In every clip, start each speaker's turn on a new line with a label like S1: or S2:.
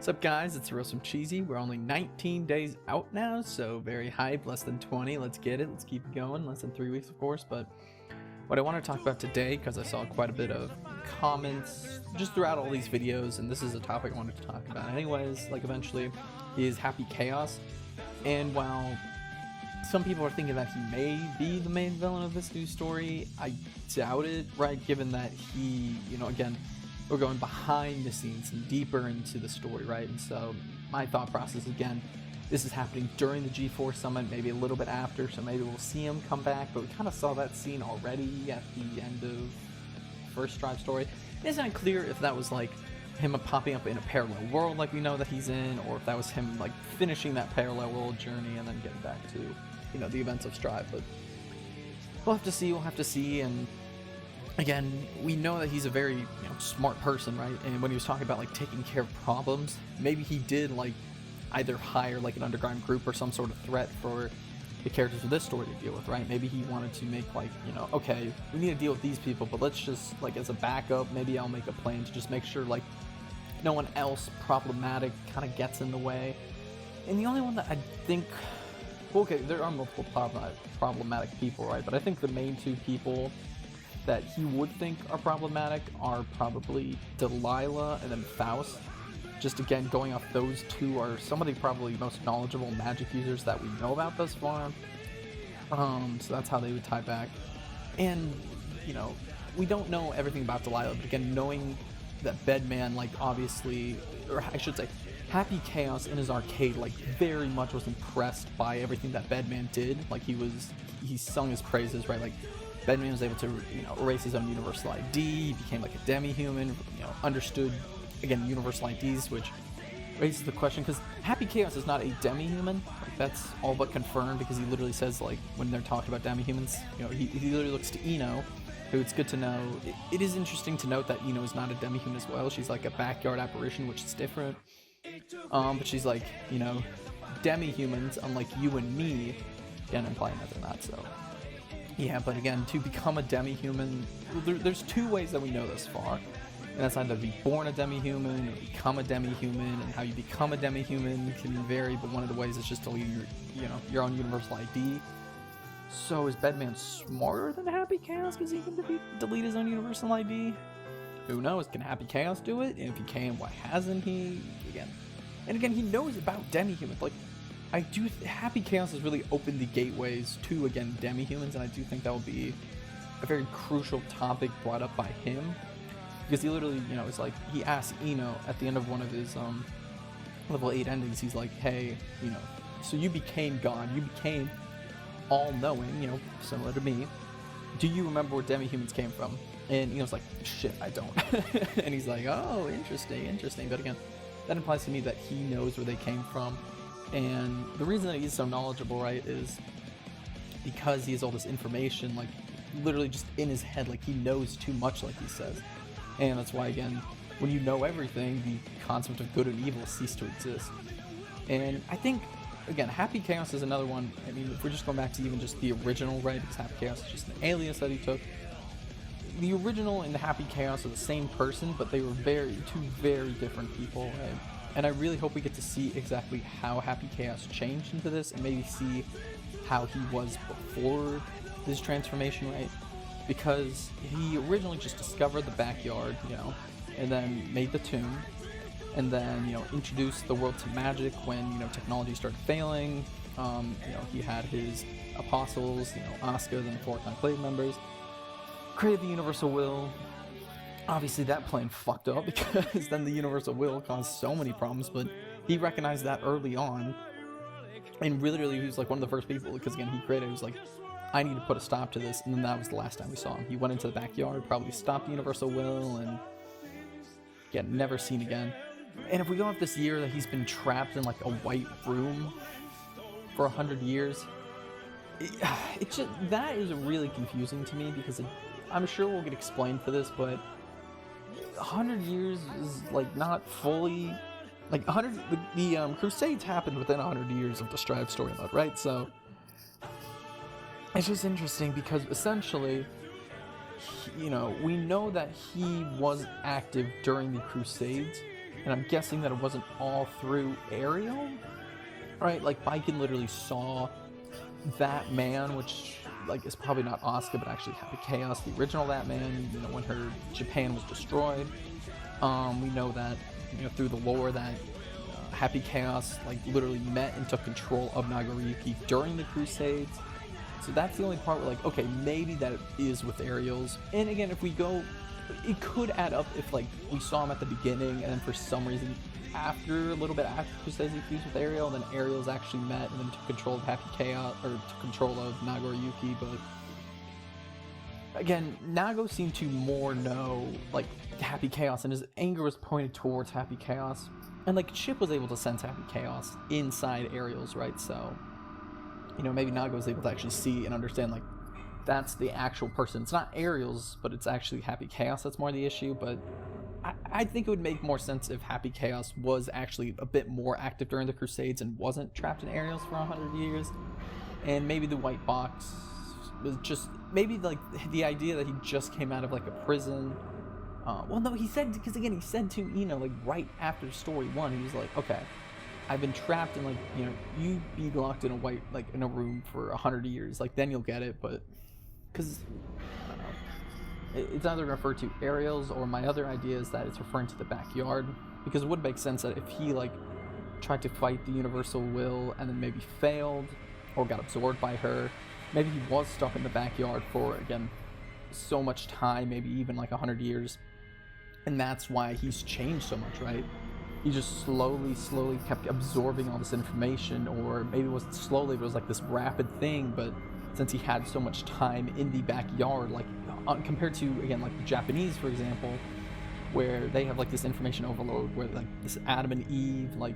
S1: What's up, guys? It's Real Some Cheesy. We're only 19 days out now, so very hype. Less than 20. Let's get it. Let's keep it going. Less than 3 weeks, of course. But what I want to talk about today, because I saw quite a bit of comments just throughout all these videos, and this is a topic I wanted to talk about anyways, like eventually, is Happy Chaos. And while some people are thinking that he may be the main villain of this new story, I doubt it, right? Given that he, again, we're going behind the scenes and deeper into the story, right? And so my thought process, again, this is happening during the G4 Summit, maybe a little bit after, so maybe we'll see him come back, but we kind of saw that scene already at the end of first Strive story. It's not clear if that was like him popping up in a parallel world like we know that he's in, or if that was him like finishing that parallel world journey and then getting back to, the events of Strive, but we'll have to see, and again, we know that he's a very smart person, right? And when he was talking about like taking care of problems, maybe he did like either hire like an underground group or some sort of threat for the characters of this story to deal with, right? Maybe he wanted to make like, okay, we need to deal with these people, but let's just like as a backup, maybe I'll make a plan to just make sure like no one else problematic kind of gets in the way. And the only one that I think, well, okay, there are multiple problematic people, right? But I think the main two people that he would think are problematic are probably Delilah and then Faust. Just again, going off those two are some of the probably most knowledgeable magic users that we know about thus far. So that's how they would tie back. And, we don't know everything about Delilah, but again, knowing that Bedman, like, obviously, or I should say, Happy Chaos in his arcade, like, very much was impressed by everything that Bedman did. Like, he sung his praises, right? Like, Bedman was able to, erase his own universal ID, became like a demi-human, understood, again, universal IDs, which raises the question, because Happy Chaos is not a demi-human. Like, that's all but confirmed, because he literally says, like, when they're talking about demi-humans, he literally looks to Ino, who it's good to know. It is interesting to note that Ino is not a demi-human as well. She's like a backyard apparition, which is different. But she's like, demi-humans, unlike you and me, again, implying that they're not, so. Yeah, but again, to become a demi-human, there's two ways that we know thus far. And that's either be born a demi-human or become a demi-human, and how you become a demi-human can vary, but one of the ways is just to leave your own universal ID. So is Bedman smarter than Happy Chaos because he can delete his own universal ID? Who knows? Can Happy Chaos do it? And if he can, why hasn't he? And again, he knows about demi-humans. Like, Happy Chaos has really opened the gateways to, again, demi-humans, and I do think that will be a very crucial topic brought up by him, because he literally, it's like, he asked Ino at the end of one of his, level 8 endings, he's like, hey, so you became God, you became all-knowing, similar to me, do you remember where demi-humans came from? And Ino's like, shit, I don't. And he's like, oh, interesting, but again, that implies to me that he knows where they came from. And the reason that he's so knowledgeable, right, is because he has all this information, like, literally just in his head, like, he knows too much, like he says. And that's why, again, when you know everything, the concept of good and evil cease to exist. And I think, again, Happy Chaos is another one. I mean, if we're just going back to even just the original, right, because Happy Chaos is just an alias that he took. The original and the Happy Chaos are the same person, but they were two very different people, right? And I really hope we get to see exactly how Happy Chaos changed into this, and maybe see how he was before his transformation, right? Because he originally just discovered the backyard, and then made the tomb, and then, introduced the world to magic when, technology started failing. He had his apostles, Asuka, then the 4 Conclave members, created the Universal Will. Obviously, that plan fucked up, because then the Universal Will caused so many problems, but he recognized that early on, and really, he was like one of the first people, because again, he was like, I need to put a stop to this, and then that was the last time we saw him. He went into the backyard, probably stopped the Universal Will, and again, never seen again. And if we go off this year that he's been trapped in like a white room for 100 years, that is really confusing to me, because I'm sure we'll get explained for this, but 100 years is like not fully like 100. The Crusades happened within 100 years of the Strive story mode, right? So it's just interesting, because essentially, we know that he was active during the Crusades, and I'm guessing that it wasn't all through Ariel, right? Like Baiken literally saw that man, which like is probably not Asuka, but actually Happy Chaos, the original that man. You know, when her Japan was destroyed. We know that, you know, through the lore that Happy Chaos like literally met and took control of Nagoriyuki during the Crusades. So that's the only part where like, okay, maybe that is with Ariel's. And again, if we go, it could add up if like we saw him at the beginning and then for some reason after, a little bit after Crusades, he fused with Ariel, then Ariel's actually met and then took control of Happy Chaos, or took control of Nagoriyuki. But again, Nago seemed to more know like Happy Chaos, and his anger was pointed towards Happy Chaos, and like Chip was able to sense Happy Chaos inside Ariel's, right? So, you know, maybe Nago was able to actually see and understand like that's the actual person. It's not Ariel's, but it's actually Happy Chaos that's more the issue. But I think it would make more sense if Happy Chaos was actually a bit more active during the Crusades and wasn't trapped in Ariel's for 100 years, and maybe the white box was just maybe like the idea that he just came out of like a prison. Well, no, he said, because again, he said to Ino like right after story 1, he was like, okay, I've been trapped in like, you know, you be locked in a white, like in a room for 100 years, like then you'll get it. But because it's either referred to Ariel's, or my other idea is that it's referring to the backyard, because it would make sense that if he like tried to fight the universal will and then maybe failed or got absorbed by her, maybe he was stuck in the backyard for, again, so much time, maybe even like 100 years, and that's why he's changed so much, right? He just slowly kept absorbing all this information, or maybe it wasn't slowly, but it was like this rapid thing. But since he had so much time in the backyard, like compared to, again, like the Japanese, for example, where they have like this information overload, where like this Adam and Eve like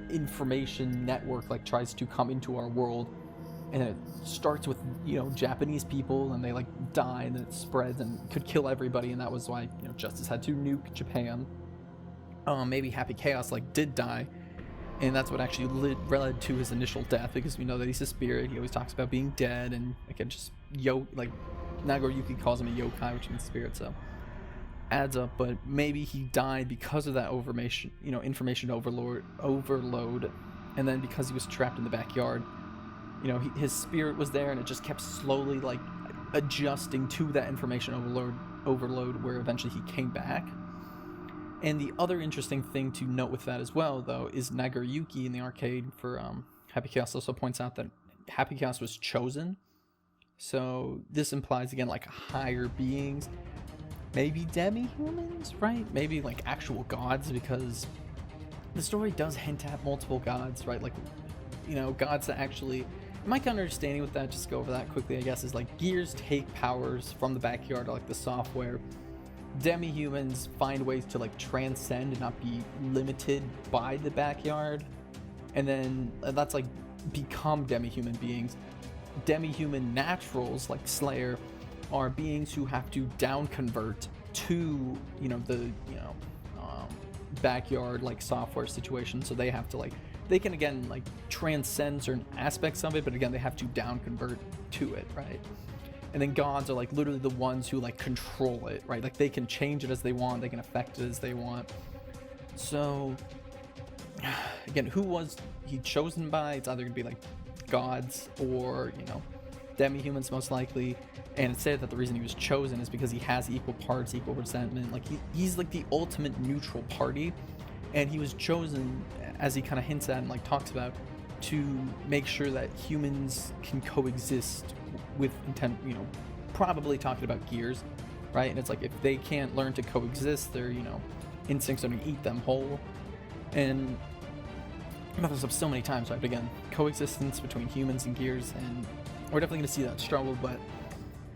S1: information network like tries to come into our world, and it starts with, you know, Japanese people, and they like die, and then it spreads and could kill everybody, and that was why, you know, Justice had to nuke Japan. Maybe Happy Chaos like did die, and that's what actually led to his initial death, because we know that he's a spirit. He always talks about being dead, and again, just like Nagoriyuki calls him a yokai, which means spirit, so adds up. But maybe he died because of that information overload, and then because he was trapped in the backyard, you know, his spirit was there, and it just kept slowly like adjusting to that information overload, where eventually he came back. And the other interesting thing to note with that as well, though, is Nagoriyuki in the arcade for Happy Chaos also points out that Happy Chaos was chosen. So this implies, again, like higher beings, maybe demi-humans, right? Maybe like actual gods, because the story does hint at multiple gods, right? Like, you know, gods that actually... My kind of understanding with that, just to go over that quickly, I guess, is like Gears take powers from the backyard, like the software. Demi-humans find ways to like transcend and not be limited by the backyard, and then that's like become demi-human beings. Demi-human naturals like Slayer are beings who have to down convert to, you know, the backyard like software situation, so they have to like, they can again like transcend certain aspects of it, but again they have to down convert to it, right? And then gods are like literally the ones who like control it, right? Like they can change it as they want, they can affect it as they want. So again, who was he chosen by? It's either gonna be like gods or, you know, demi-humans most likely. And it said that the reason he was chosen is because he has equal parts, equal resentment. Like he's like the ultimate neutral party, and he was chosen, as he kind of hints at and like talks about, to make sure that humans can coexist with intent, you know, probably talking about Gears, right? And it's like, if they can't learn to coexist, their, you know, instincts are going to eat them whole. And I brought this up so many times, right? But again, coexistence between humans and Gears, and we're definitely going to see that struggle. But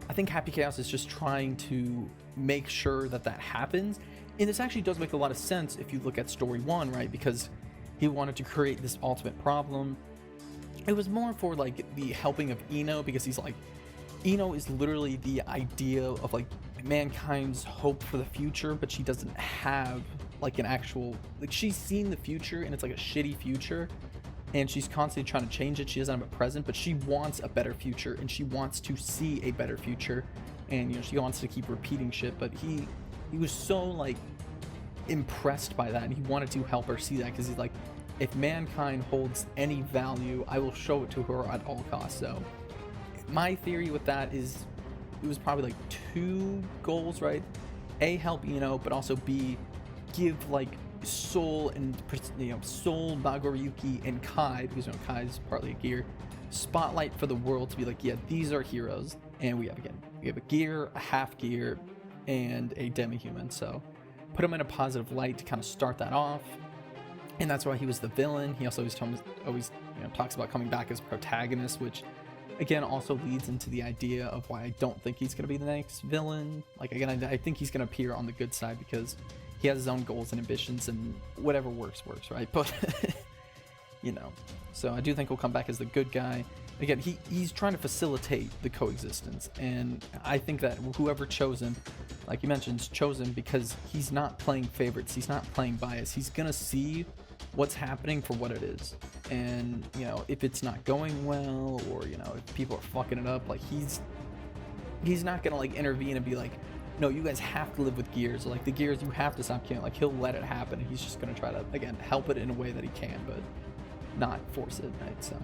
S1: I think Happy Chaos is just trying to make sure that that happens. And this actually does make a lot of sense if you look at story 1, right? Because he wanted to create this ultimate problem. It was more for like the helping of Ino, because he's like, Ino is literally the idea of like mankind's hope for the future, but she doesn't have like an actual, like, she's seen the future and it's like a shitty future, and she's constantly trying to change it. She doesn't have a present, but she wants a better future, and she wants to see a better future, and, you know, she wants to keep repeating shit. But he was so like impressed by that, and he wanted to help her see that, because he's like, if mankind holds any value, I will show it to her at all costs. So my theory with that is it was probably like two goals, right? A, help Ino, but also B, give like Soul and Soul, Nagoriyuki, and Kai, because Kai's partly a gear, spotlight for the world to be like, yeah, these are heroes, and we have a gear, a half gear, and a demi-human. So put him in a positive light to kind of start that off, and that's why he was the villain. He also always talks about coming back as protagonist, which again also leads into the idea of why I don't think he's going to be the next villain. Like, again, I think he's going to appear on the good side because he has his own goals and ambitions, and whatever works, right? But so I do think he'll come back as the good guy. Again, he's trying to facilitate the coexistence, and I think that whoever chose him, like you mentioned, is chosen because he's not playing favorites, he's not playing bias. He's gonna see what's happening for what it is, and if it's not going well, or if people are fucking it up, like he's not gonna like intervene and be like, no, you guys have to live with gears, or like the gears, you have to stop killing. Like, he'll let it happen, and he's just gonna try to, again, help it in a way that he can, but not force it, right? So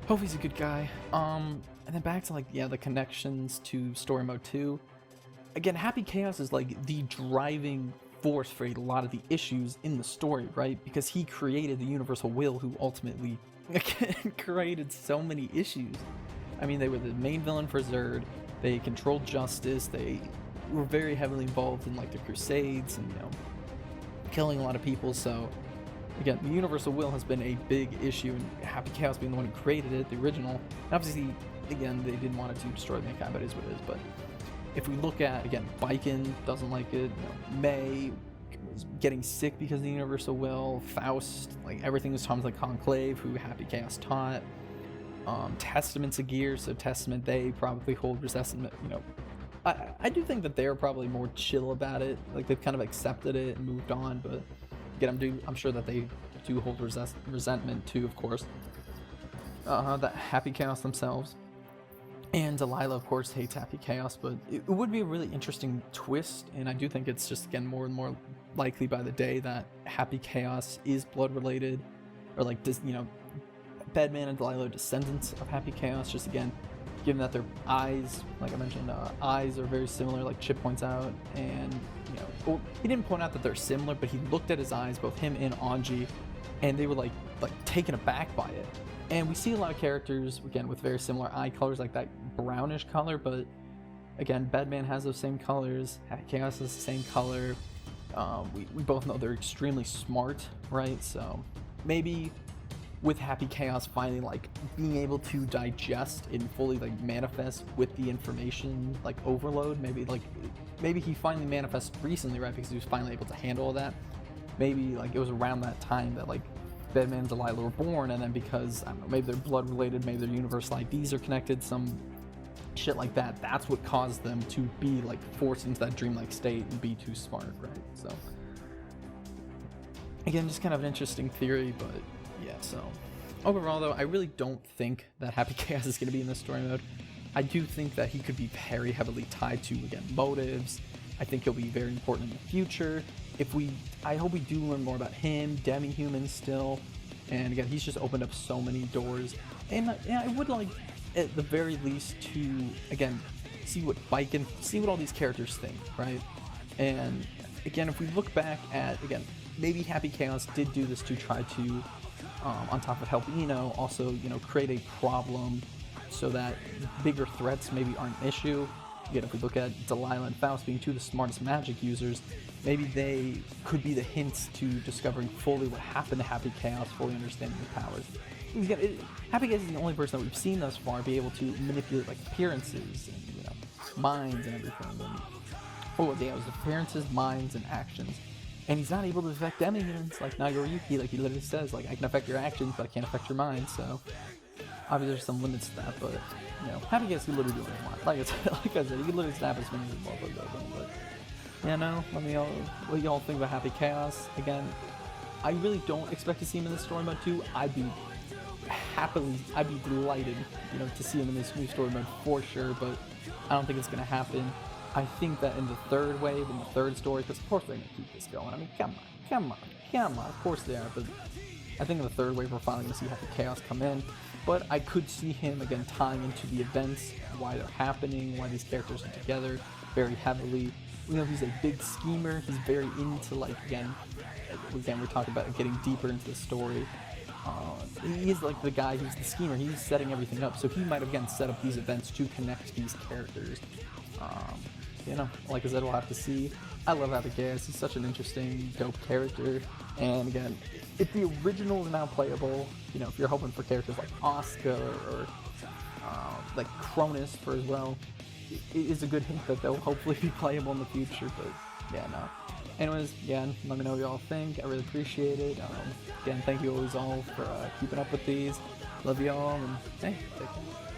S1: hopefully he's a good guy. And then back to the connections to story mode 2. Again, Happy Chaos is like the driving force for a lot of the issues in the story, right? Because he created the Universal Will, who ultimately created so many issues. I mean, they were the main villain for Zerd. They controlled justice. They were very heavily involved in like the Crusades and killing a lot of people. So again, the Universal Will has been a big issue, and Happy Chaos being the one who created it, the original. And obviously, again, they didn't want it to destroy mankind, but it is what it is. But if we look at, again, Baiken doesn't like it. May was getting sick because of the Universal Will. Faust, like everything was Tom's like Conclave, who Happy Chaos taught. Testament's a gear, so Testament, they probably hold resentment. I do think that they're probably more chill about it. Like, they've kind of accepted it and moved on, but again, I'm sure that they do hold resentment too, of course. That Happy Chaos themselves. And Delilah, of course, hates Happy Chaos, but it would be a really interesting twist, and I do think it's just, again, more and more likely by the day that Happy Chaos is blood-related, or like, Bedman and Delilah are descendants of Happy Chaos, just again, given that their eyes, like I mentioned, eyes are very similar, like Chip points out, and, well, he didn't point out that they're similar, but he looked at his eyes, both him and Anji, and they were like taken aback by it. And we see a lot of characters, again, with very similar eye colors, like that brownish color, but again, Bedman has those same colors, Happy Chaos has the same color. We both know they're extremely smart, right? So maybe with Happy Chaos finally being able to digest and fully manifest with the information overload, maybe he finally manifested recently, right? Because he was finally able to handle all that. Maybe it was around that time that Bedman and Delilah were born, and then because, I don't know, maybe they're blood related, maybe their universal IDs are connected, some shit like that. That's what caused them to be forced into that dreamlike state and be too smart, right? So again, just kind of an interesting theory, but yeah. So overall, though, I really don't think that Happy Chaos is going to be in this story mode. I do think that he could be very heavily tied to, again, motives. I think he'll be very important in the future. I hope we do learn more about him, demi-human still, and again, he's just opened up so many doors. And I would like, at the very least, to again see what all these characters think, right? And again, if we look back at, again, maybe Happy Chaos did do this to try to, on top of help Ino, also create a problem so that bigger threats maybe aren't an issue. Again, if we look at Delilah and Faust being two of the smartest magic users, maybe they could be the hints to discovering fully what happened to Happy Chaos, fully understanding his powers. Happy Chaos is the only person that we've seen thus far be able to manipulate appearances and minds and everything. And, it was appearances, minds, and actions. And he's not able to affect demi-humans like Nagoriyuki, like he literally says, I can affect your actions, but I can't affect your mind. So obviously there's some limits to that, but Happy Chaos can literally do what he wants. Like I said, he can literally snap his fingers and motherfuckers open. But yeah, no, let me what y'all think about Happy Chaos. Again, I really don't expect to see him in this story mode 2. I'd be delighted, to see him in this new story mode for sure, but I don't think it's gonna happen. I think that in the third wave, in the third story, because of course they're gonna keep this going. I mean, come on. Of course they are, but I think in the third wave we're finally gonna see how the chaos come in. But I could see him again tying into the events, why they're happening, why these characters are together very heavily. You know, he's a big schemer. He's very into, like, again, we're talking about getting deeper into the story. He is like the guy who's the schemer. He's setting everything up, so he might again set up these events to connect these characters. You know, like I said, we'll have to see. I love Abigail. He's such an interesting, dope character. And again, if the original is now playable, you know, if you're hoping for characters like Oscar or like Cronus for as well, it is a good hint that they'll hopefully be playable in the future. But yeah, no. Anyways, again, let me know what y'all think. I really appreciate it. Again, thank you always all for keeping up with these. Love y'all, and hey, take care.